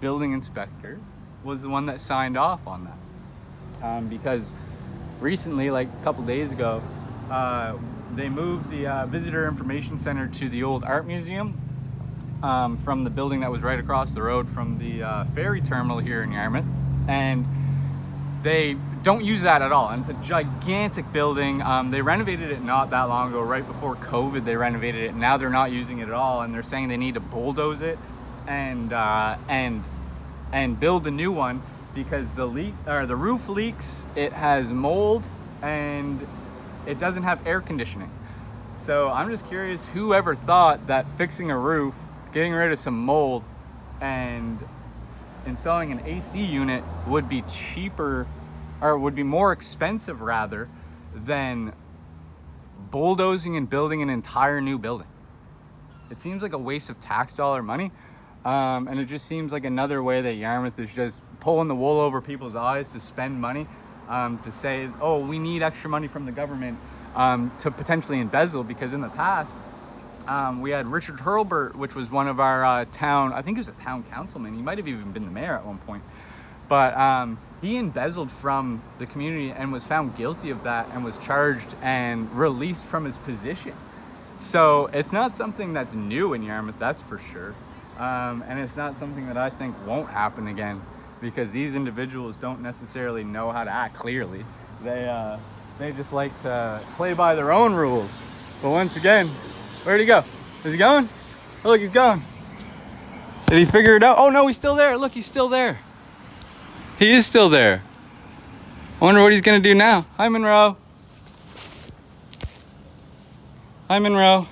building inspector was the one that signed off on that. Because recently, like a couple days ago, they moved the visitor information center to the old art museum from the building that was right across the road from the ferry terminal here in Yarmouth, and they don't use that at all. And it's a gigantic building. They renovated it not that long ago, right before COVID. They renovated it. Now they're not using it at all, and they're saying they need to bulldoze it and build a new one because the roof leaks. It has mold and it doesn't have air conditioning. So I'm just curious, whoever thought that fixing a roof, getting rid of some mold, and installing an AC unit would be cheaper, or would be more expensive rather, than bulldozing and building an entire new building. It seems like a waste of tax dollar money, and it just seems like another way that Yarmouth is just pulling the wool over people's eyes to spend money, to say, oh, we need extra money from the government to potentially embezzle. Because in the past, we had Richard Hurlbert, which was one of our town, I think he was a town councilman. He might have even been the mayor at one point. But he embezzled from the community and was found guilty of that and was charged and released from his position. So it's not something that's new in Yarmouth, that's for sure. And it's not something that I think won't happen again, because these individuals don't necessarily know how to act clearly. They just like to play by their own rules. But once again, where'd he go? Is he going? Oh, look, he's going. Did he figure it out? Oh no, he's still there. Look, he's still there. He is still there. I wonder what he's gonna do now. Hi, Monroe. Hi, Monroe.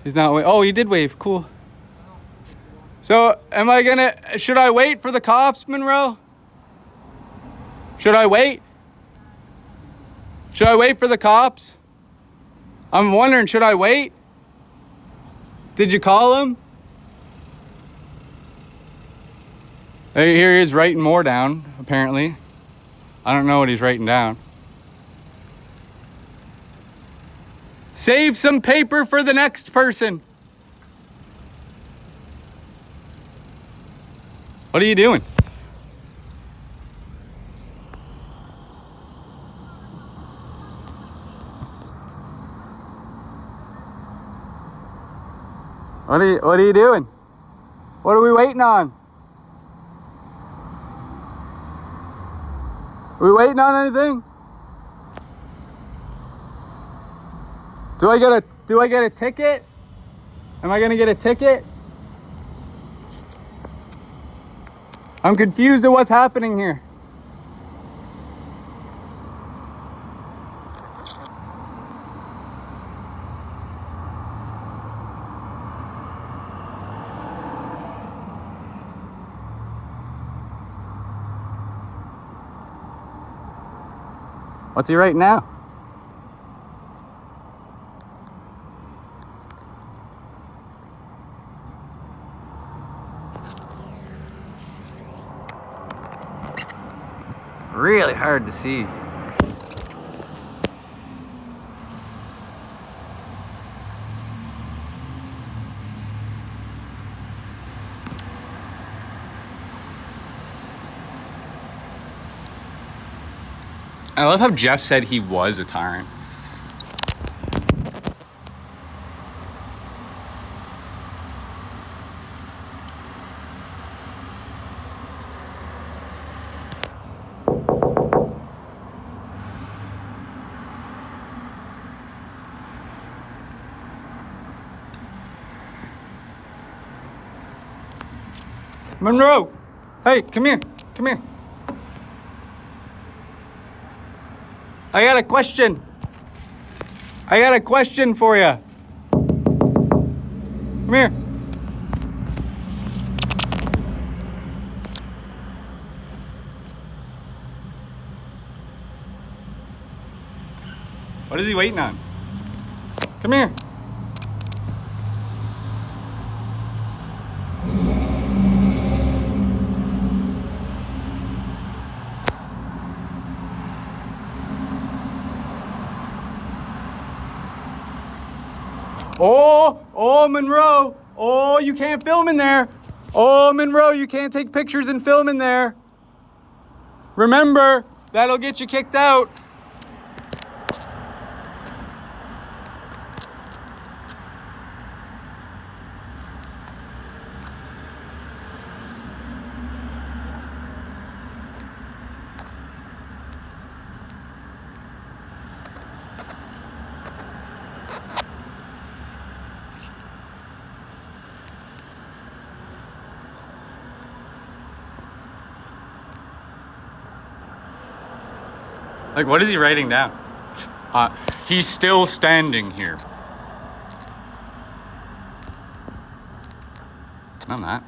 He's not waving. Oh, he did wave. Cool. So, should I wait for the cops, Monroe? Should I wait? Should I wait for the cops? I'm wondering, should I wait? Did you call him? Here he is writing more down, apparently. I don't know what he's writing down. Save some paper for the next person. What are you doing? What are you doing? What are we waiting on? Are we waiting on anything? Do I get a ticket? Am I gonna get a ticket? I'm confused at what's happening here. What's he writing now? Really hard to see. I love how Jeff said he was a tyrant. Monroe! Hey, come here. Come here. I got a question. I got a question for you. Come here. What is he waiting on? Come here. Oh, Monroe. Oh, you can't film in there. Oh, Monroe, you can't take pictures and film in there. Remember, that'll get you kicked out. Like, what is he writing down? He's still standing here. I'm not.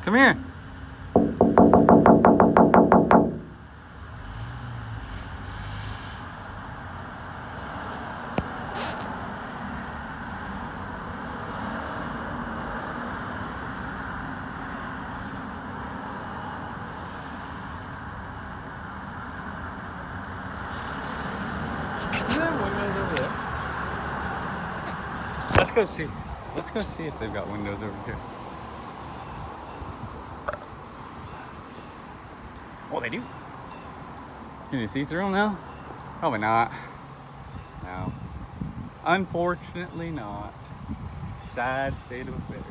Come here. Let's go see. Let's go see if they've got windows over here. Oh, they do. Can you see through them now? Probably not. No. Unfortunately not. Sad state of affairs.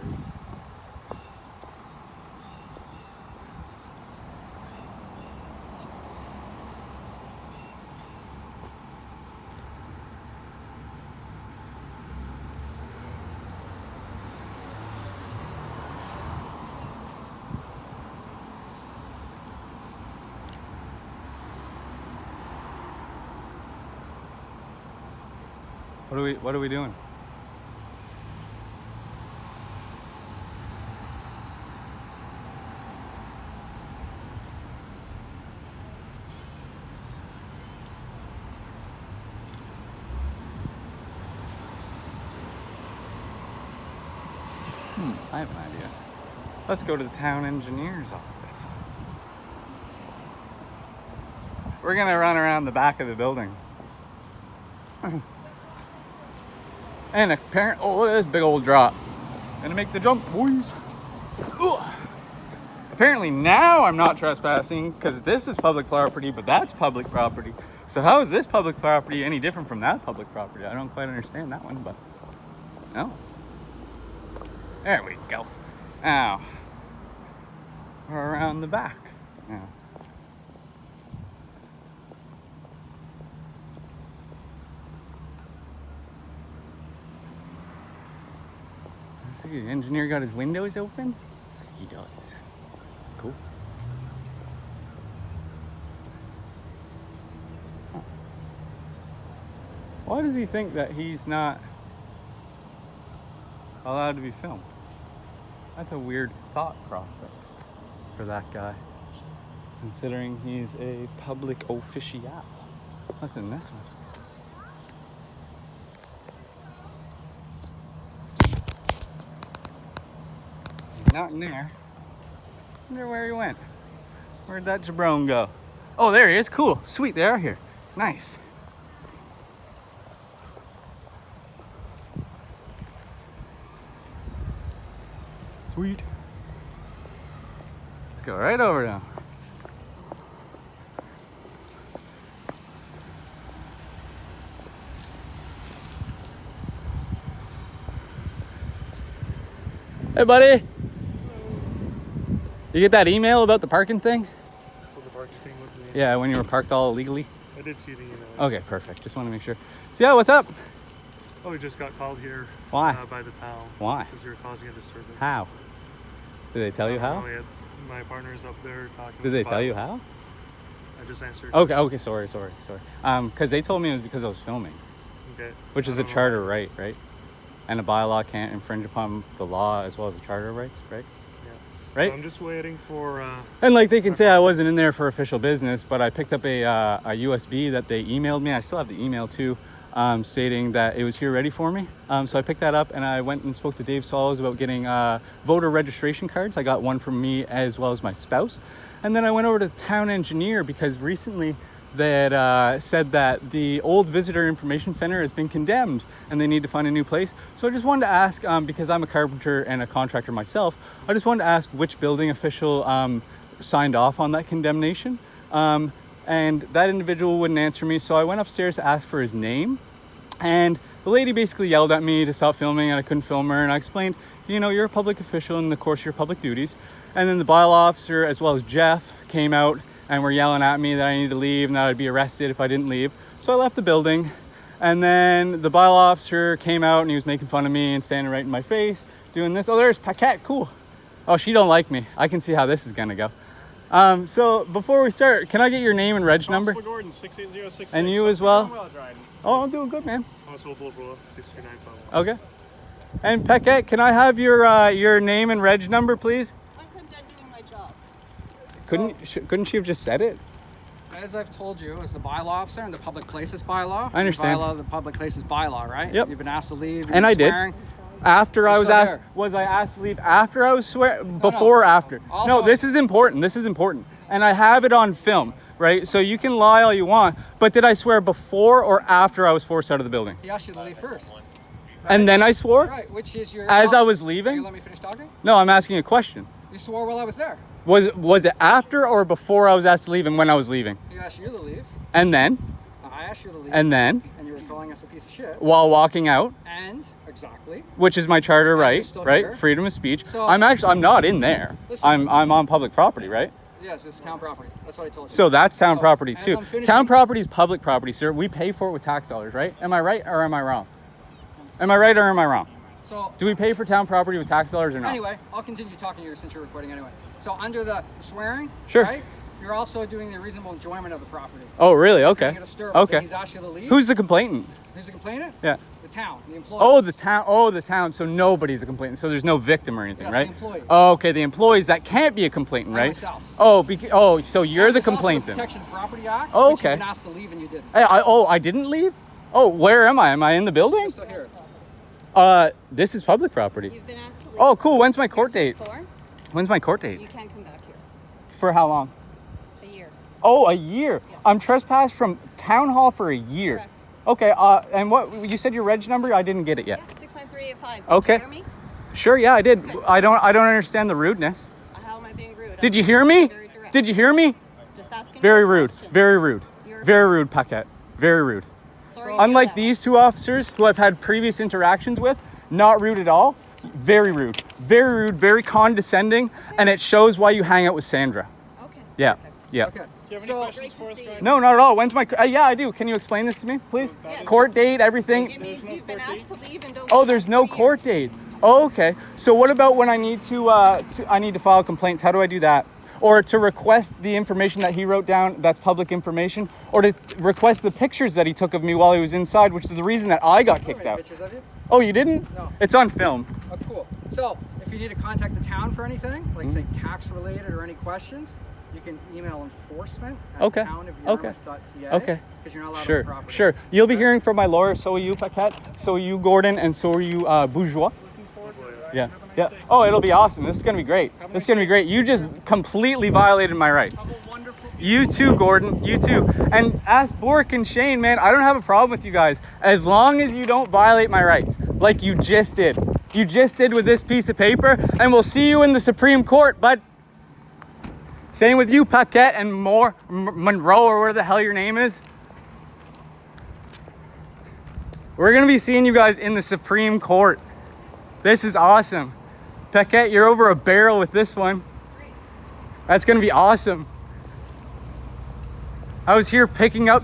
What are we doing? I have an idea. Let's go to the town engineer's office. We're gonna run around the back of the building. And apparently, oh, look at this big old drop. Gonna make the jump, boys. Ugh. Apparently now I'm not trespassing because this is public property, but that's public property. So how is this public property any different from that public property? I don't quite understand that one, but no. There we go. Now, we're around the back now. See, the engineer got his windows open? He does. Cool. Huh. Why does he think that he's not allowed to be filmed? That's a weird thought process for that guy, considering he's a public official. What's in this one? Not in there. I wonder where he went. Where'd that jabron go? Oh, there he is. Cool. Sweet, they are here. Nice. Sweet. Let's go right over now. Hey, buddy. You get that email about the parking thing? Oh, the parking thing with me. Yeah, when you were parked all illegally. I did see the email. Okay, perfect. Just want to make sure. So yeah, what's up? Oh, we just got called here. Why? By the town. Why? Because we were causing a disturbance. How? Did they tell you how? My partner's up there talking. Did they about tell the you bylaw. how? I just answered. Okay, sorry. Because they told me it was because I was filming, Okay. which is I a don't know. charter right? And a bylaw can't infringe upon the law as well as the charter rights, right? Yeah. Right? So I'm just waiting for. And like they can say I wasn't in there for official business, but I picked up a USB that they emailed me. I still have the email too, stating that it was here ready for me. So I picked that up and I went and spoke to Dave Solos about getting voter registration cards. I got one from me as well as my spouse. And then I went over to the town engineer because recently they had said that the old visitor information center has been condemned and they need to find a new place. So I just wanted to ask, because I'm a carpenter and a contractor myself, I just wanted to ask which building official signed off on that condemnation. And that individual wouldn't answer me. So I went upstairs to ask for his name. And the lady basically yelled at me to stop filming and I couldn't film her. And I explained, you know, you're a public official in the course of your public duties. And then the bylaw officer as well as Jeff came out and were yelling at me that I needed to leave and that I'd be arrested if I didn't leave. So I left the building. And then the bylaw officer came out and he was making fun of me and standing right in my face doing this. Oh, there's Paquette, cool. Oh, she don't like me. I can see how this is gonna go. So before we start, can I get your name and reg number? Constable Gordon, 68066. And you as well? Well, driving. Oh, I'm doing good, man. Constable Bourgeois, 63951. Okay. And Paquette, can I have your name and reg number, please? Once I'm done doing my job. Couldn't she have just said it? As I've told you, as the bylaw officer and the public places bylaw. I understand. The public places bylaw, right? Yep. You've been asked to leave. And I did. Swearing. After I You're was still asked, there. was I asked to leave after I was swearing? Before or after? Also- No, this is important. This is important. And I have it on film, right? So you can lie all you want, but did I swear before or after I was forced out of the building? He asked you to leave first. And then I swore? Right, which is your. As I was Can leaving? you let me finish talking? No, I'm asking a question. You swore while I was there. Was it after or before I was asked to leave and when I was leaving? He asked you to leave. And then? I asked you to leave. And then? And you were calling us a piece of shit. While walking out? And exactly. Which is my charter right, still right? here. Freedom of speech. So- I'm not in there. Listen. I'm on public property, right? Yes, it's town property. That's what I told you. So that's town So, property as too. I'm finishing- Town property is public property, sir. We pay for it with tax dollars, right? Am I right or am I wrong? Am I right or am I wrong? So Do we pay for town property with tax dollars or not? anyway, I'll continue talking here since you're recording anyway. So under the swearing, Sure. right? You're also doing the reasonable enjoyment of the property. Oh, really? Okay. Creating a disturbance, Okay. and he's asked you to leave. Who's the complainant? Who's the complainant? Yeah. The town, the employees. Oh, the town. Oh, the town. So nobody's a complainant. So there's no victim or anything, Yes, the right? employees. Oh, okay. The employees that can't be a complainant, And right? myself. Oh, so you're And the there's also complainant. The Protection Property Act. Oh, which okay. You've been asked to leave and you didn't. Hey, I didn't leave. Oh, where am I? Am I in the building? You're still here. This is public property. You've been asked to leave. Oh, cool. When's my court date? For? When's my court date? You can't come back here. For how long? It's a year. Oh, a year. Yes. I'm trespassed from town hall for a year. Correct. Okay. And what you said your reg number? I didn't get it yet. Yeah, 69385. Okay. Did you hear me? Sure. Yeah, I did. I don't understand the rudeness. How am I being rude? Did you hear me? Very direct. Did you hear me? Just asking Very you a rude. question. Very rude. You're- Very rude, Paquette. Very rude. Sorry to hear Unlike that. these two officers who I've had previous interactions with, not rude at all. Very rude. Very rude. Very condescending. And it shows why you hang out with Sandra. Okay. Yeah. Perfect. Yeah. Do Okay. you have So- any questions for us, Great to see Brian? you. No, not at all. When's my? Yeah, I do. Can you explain this to me, please? Yes. Court date, everything. It means you've been asked to leave and don't Oh, come there's back no for a court year. date. Oh, okay. So what about when I need to I need to file complaints? How do I do that? Or to request the information that he wrote down that's public information, or to request the pictures that he took of me while he was inside, which is the reason that I got How kicked many out. pictures of you? Oh, you didn't? No. It's on film. Oh, cool. So if you need to contact the town for anything, like Mm-hmm. say tax related or any questions, you can email enforcement at Okay. townofyarmouth.ca. Okay. Because you're not allowed on Sure, the property. sure. You'll be Okay? hearing from my lawyer. So are you, Paquette. So are you, Gordon, and so are you, Bourgeois. Yeah, yeah. Oh, it'll be awesome. This is gonna be great. This is gonna be great. You just completely violated my rights. You too, Gordon. You too. And ask Bork and Shane, man. I don't have a problem with you guys as long as you don't violate my rights, like you just did. You just did with this piece of paper, and we'll see you in the Supreme Court. But same with you, Paquette, and Monroe, or whatever the hell your name is. We're gonna be seeing you guys in the Supreme Court. This is awesome. Paquette, you're over a barrel with this one. That's gonna be awesome. I was here picking up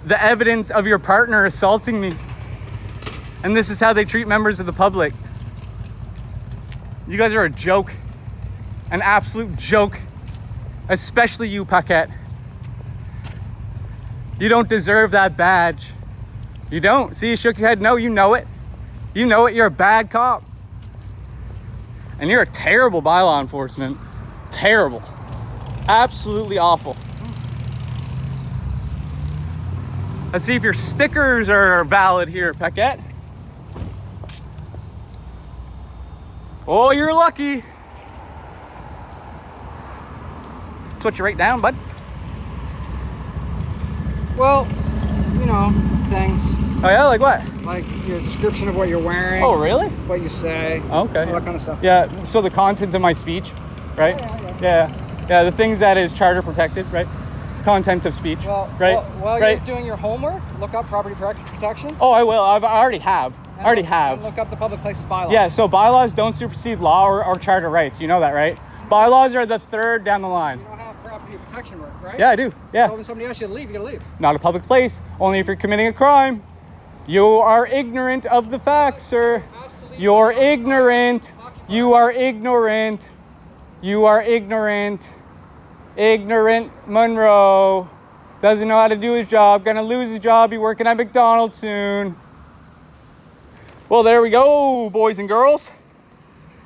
the evidence of your partner assaulting me. And this is how they treat members of the public. You guys are a joke. An absolute joke. Especially you, Paquette. You don't deserve that badge. You don't. See, you shook your head. No, you know it. You know it. You're a bad cop. And you're a terrible bylaw enforcement. Terrible. Absolutely awful. Let's see if your stickers are valid here, Paquette. Oh, you're lucky. That's what you write down, bud. Well, you know, things Oh yeah, like what? like your description of what you're wearing, Oh, really? what you say, Okay. all that kind of stuff. Yeah, so the content of my speech, right? Yeah, the things that is charter protected, right? Content of speech, Well, right? while right. you're doing your homework, look up property protection. Oh, I will. I already have. And look up the public places bylaw. Yeah, so bylaws don't supersede law or charter rights. You know that, right? Bylaws are the third down the line. You know how property protection works, right? Yeah, I do. Yeah. So when somebody asks you to leave, you gotta leave. Not a public place, only if you're committing a crime. You are ignorant of the facts, sir. You're ignorant. You are ignorant. You are ignorant. Ignorant Monroe. Doesn't know how to do his job. Gonna lose his job. Be working at McDonald's soon. Well, there we go, boys and girls.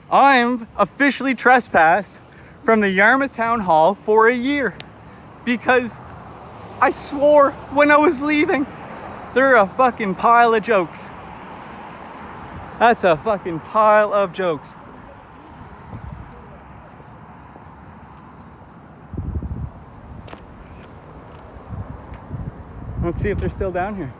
I'm officially trespassed from the Yarmouth Town Hall for a year because I swore when I was leaving. They're a fucking pile of jokes. That's a fucking pile of jokes. Let's see if they're still down here.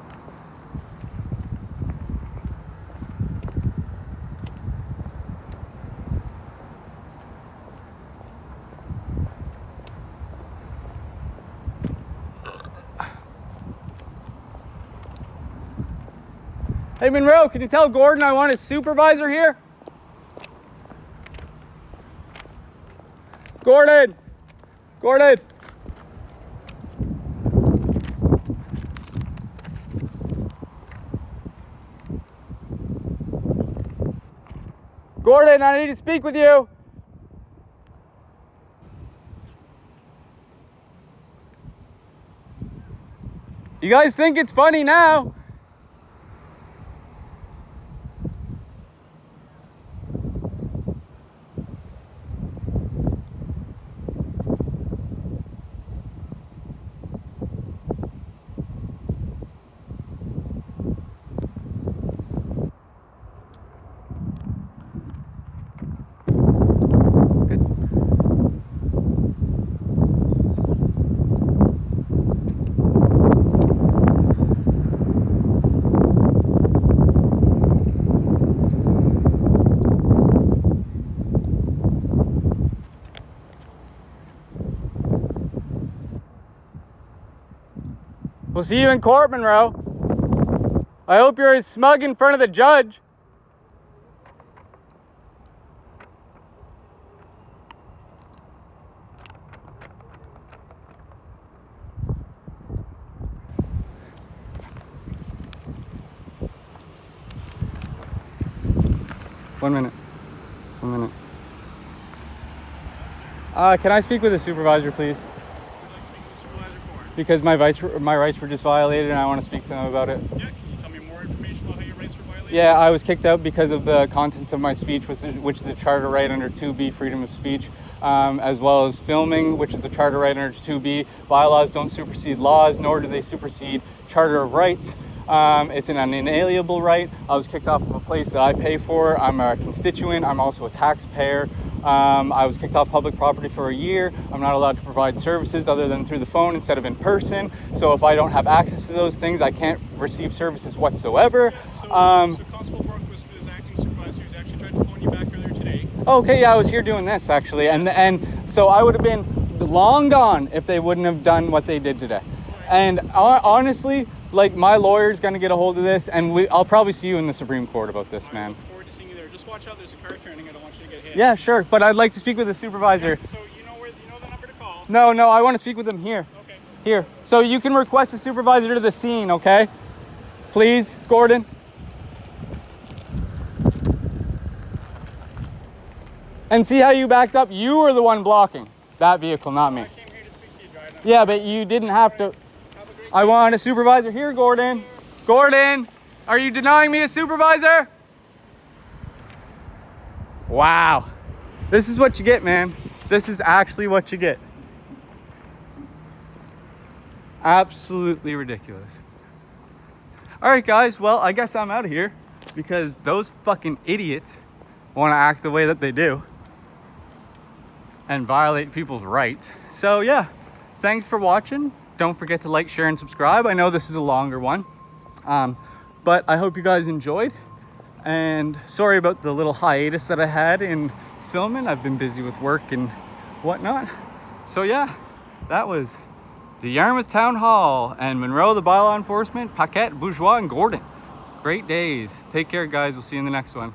Hey Monroe, can you tell Gordon I want his supervisor here? Gordon! Gordon! Gordon, I need to speak with you. You guys think it's funny now? We'll see you in court, Monroe. I hope you're as smug in front of the judge. One minute. Can I speak with the supervisor, please? Because my rights were just violated and I want to speak to them about it. Yeah, can you tell me more information about how your rights were violated? Yeah, I was kicked out because of the content of my speech, which is a charter right under 2B, freedom of speech, as well as filming, which is a charter right under 2B. Bylaws don't supersede laws, nor do they supersede charter of rights. It's an inalienable right. I was kicked off of a place that I pay for. I'm a constituent. I'm also a taxpayer. I was kicked off public property for a year. I'm not allowed to provide services other than through the phone instead of in person. So if I don't have access to those things, I can't receive services whatsoever. So Constable was acting supervisor. He's actually tried to phone you back earlier today. Okay, yeah, I was here doing this actually, and so I would have been long gone if they wouldn't have done what they did today. And honestly, like, my lawyer's gonna get a hold of this, and I'll probably see you in the Supreme Court about this, man. I look forward to seeing you there. Just watch out. There's a car turning. I don't want you to get hit. Yeah, sure, but I'd like to speak with the supervisor. So you know No, I want to speak with him here. Okay. Here. So you can request a supervisor to the scene, okay? Please, Gordon. And see how you backed up? You were the one blocking that vehicle, not me. I came here to speak to you, driver. Yeah, but you didn't have to. Have a great I want a supervisor here, Gordon. Gordon, are you denying me a supervisor? Wow. This is what you get, man. This is actually what you get. Absolutely ridiculous. All right, guys. Well, I guess I'm out of here because those fucking idiots want to act the way that they do and violate people's rights. So yeah, thanks for watching. Don't forget to like, share, and subscribe. I know this is a longer one, but I hope you guys enjoyed. And sorry about the little hiatus that I had in filming. I've been busy with work and whatnot. So yeah, that was the Yarmouth Town Hall and Monroe, the bylaw enforcement, Paquette, Bourgeois, and Gordon. Great days. Take care, guys. We'll see you in the next one.